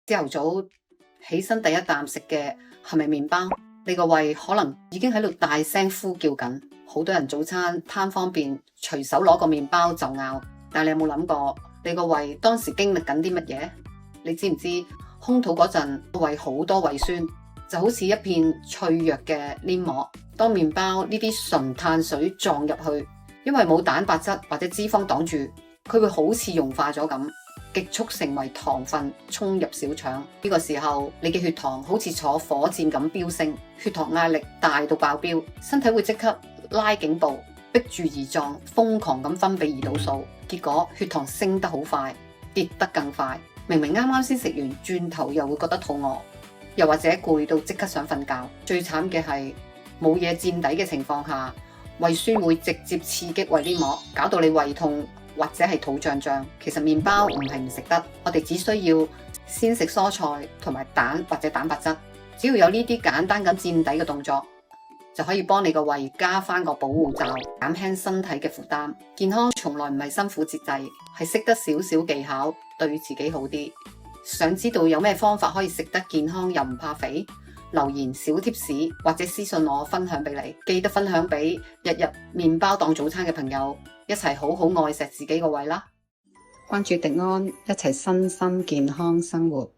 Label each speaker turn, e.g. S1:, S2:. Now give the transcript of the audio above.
S1: 朝頭早起身第一啖食嘅係咪麵包？你個胃可能已經喺度大聲呼叫緊。好多人早餐貪方便，隨手攞個麵包就咬，但係你有冇諗過你個胃當時經歷緊啲乜嘢？你知唔知空肚嗰陣胃好多胃酸，就好似一片脆弱嘅黏膜。當麵包呢啲純碳水撞入去，因為冇蛋白質或者脂肪擋住，佢會好似融化咗咁，極速成為糖分衝入小腸。呢個時候你嘅血糖好似坐火箭咁飆升，血糖壓力大到爆表，身體會即刻拉警報，逼住胰臟瘋狂咁分泌胰島素，結果血糖升得好快，跌得更快。明明啱啱先食完，轉頭又會覺得肚餓，又或者攰到即刻想瞓覺。最慘嘅係冇嘢墊底嘅情況下，胃酸會直接刺激胃黏膜，搞到你胃痛或者係肚脹脹。其實麵包唔係唔食得，我哋只需要先食蔬菜同埋蛋或者蛋白質，只要有呢啲簡單咁墊底嘅動作，就可以幫你個胃加翻個保護罩，減輕身體嘅負擔。健康從來唔係辛苦節制，係識得少少技巧，對自己好啲。想知道有咩方法可以食得健康又唔怕肥？留言小貼士或者私信我分享俾你，記得分享俾日日麵包當早餐嘅朋友，一齊好好愛錫自己個胃啦！關注迪安，一齊身心健康生活。